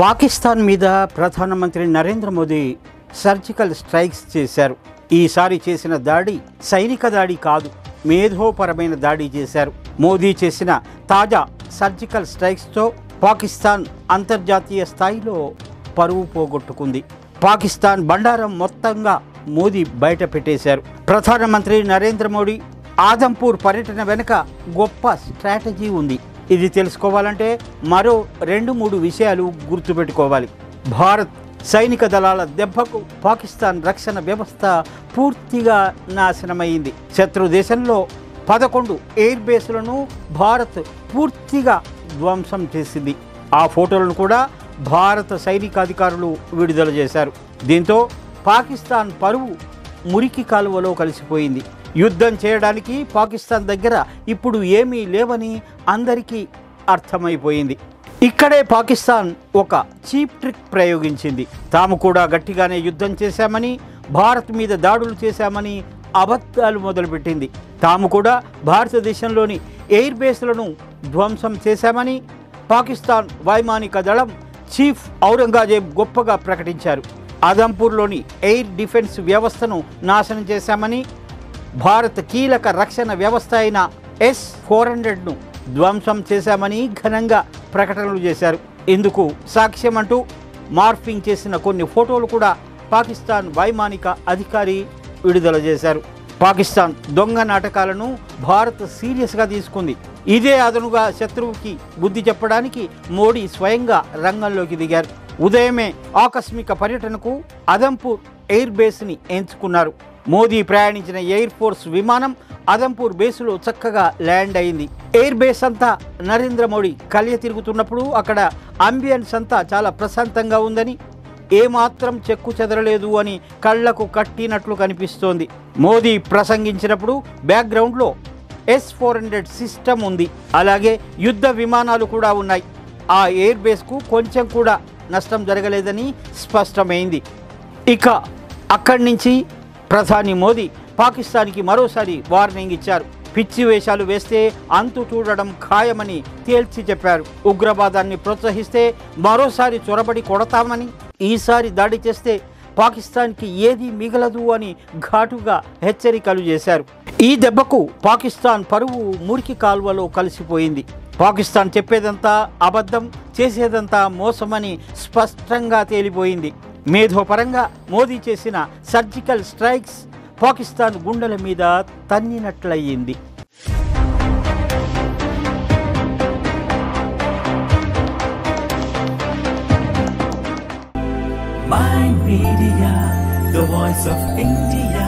పాకిస్తాన్ మీద ప్రధానమంత్రి Narendra Modi surgical strikes చేశారు. ఈసారి చేసిన దాడి సైనిక దాడి కాదు, మేధోపరమైన దాడి చేశారు. మోదీ చేసిన తాజా సర్జికల్ స్ట్రైక్స్తో పాకిస్తాన్ అంతర్జాతీయ స్థాయిలో పరువు పోగొట్టుకుంది. పాకిస్తాన్ బండారం మొత్తంగా మోదీ బయట పెట్టేశారు. ప్రధానమంత్రి నరేంద్ర మోడీ ఆదంపూర్ పర్యటన వెనుక గొప్ప స్ట్రాటజీ ఉంది. ఇది తెలుసుకోవాలంటే మరో 2-3 విషయాలు గుర్తుపెట్టుకోవాలి. భారత్ సైనిక దళాల దెబ్బకు పాకిస్తాన్ రక్షణ వ్యవస్థ పూర్తిగా నాశనమైంది. శత్రు దేశంలో 11 ఎయిర్ బేస్లను భారత్ పూర్తిగా ధ్వంసం చేసింది. ఆ ఫోటోలను కూడా భారత సైనికాధికారులు విడుదల చేశారు. దీంతో పాకిస్తాన్ పరువు మురికి కాలువలో కలిసిపోయింది. యుద్ధం చేయడానికి పాకిస్తాన్ దగ్గర ఇప్పుడు ఏమీ లేవని అందరికీ అర్థమైపోయింది. ఇక్కడే పాకిస్తాన్ ఒక చీప్ ట్రిక్ ప్రయోగించింది. తాము కూడా గట్టిగానే యుద్ధం చేశామని, భారత్ మీద దాడులు చేశామని అబద్ధాలు మొదలుపెట్టింది. తాము కూడా భారతదేశంలోని ఎయిర్ బేస్లను ధ్వంసం చేశామని పాకిస్తాన్ వైమానిక దళం చీఫ్ ఔరంగజేబ్ గొప్పగా ప్రకటించారు. ఆదంపూర్లోని ఎయిర్ డిఫెన్స్ వ్యవస్థను నాశనం చేశామని, భారత్ కీలక రక్షణ వ్యవస్థ అయిన S-400ను ధ్వంసం చేశామని ఘనంగా ప్రకటనలు చేశారు. ఇందుకు సాక్ష్యం అంటూ మార్ఫింగ్ చేసిన కొన్ని ఫోటోలు కూడా పాకిస్తాన్ వైమానిక అధికారి విడుదల చేశారు. పాకిస్తాన్ దొంగ నాటకాలను భారత్ సీరియస్గా తీసుకుంది. ఇదే అదనుగా శత్రువుకి బుద్ధి చెప్పడానికి మోడీ స్వయంగా రంగంలోకి దిగారు. ఉదయమే ఆకస్మిక పర్యటనకు ఆదంపూర్ ఎయిర్ బేస్ని ఎంచుకున్నారు. మోదీ ప్రయాణించిన ఎయిర్ ఫోర్స్ విమానం ఆదంపూర్ బేసులో చక్కగా ల్యాండ్ అయింది. ఎయిర్ బేస్ అంతా నరేంద్ర మోడీ కలియ తిరుగుతున్నప్పుడు అక్కడ అంబియన్స్ అంతా చాలా ప్రశాంతంగా ఉందని, ఏమాత్రం చెక్కు చెదరలేదు అని కళ్లకు కట్టినట్లు కనిపిస్తోంది. మోదీ ప్రసంగించినప్పుడు బ్యాక్గ్రౌండ్లో S-400 సిస్టమ్ ఉంది. అలాగే యుద్ధ విమానాలు కూడా ఉన్నాయి. ఆ ఎయిర్ బేస్కు కొంచెం కూడా నష్టం జరగలేదని స్పష్టమైంది. ఇక అక్కడి నుంచి ప్రధాని మోదీ పాకిస్తాన్కి మరోసారి వార్నింగ్ ఇచ్చారు. పిచ్చి వేషాలు వేస్తే అంతు చూడడం ఖాయమని తేల్చి చెప్పారు. ఉగ్రవాదాన్ని ప్రోత్సహిస్తే మరోసారి చొరబడి కొడతామని, ఈసారి దాడి చేస్తే పాకిస్తాన్కి ఏది మిగలదు అని ఘాటుగా హెచ్చరికలు చేశారు. ఈ దెబ్బకు పాకిస్తాన్ పరువు మురికి కాల్వలో కలిసిపోయింది. పాకిస్తాన్ చెప్పేదంతా అబద్ధం, చేసేదంతా మోసమని స్పష్టంగా తేలిపోయింది. మేధోపరంగా మోదీ చేసిన సర్జికల్ స్ట్రైక్స్ పాకిస్తాన్ గుండెల మీద తన్నినట్లయింది. My Media, the voice of India.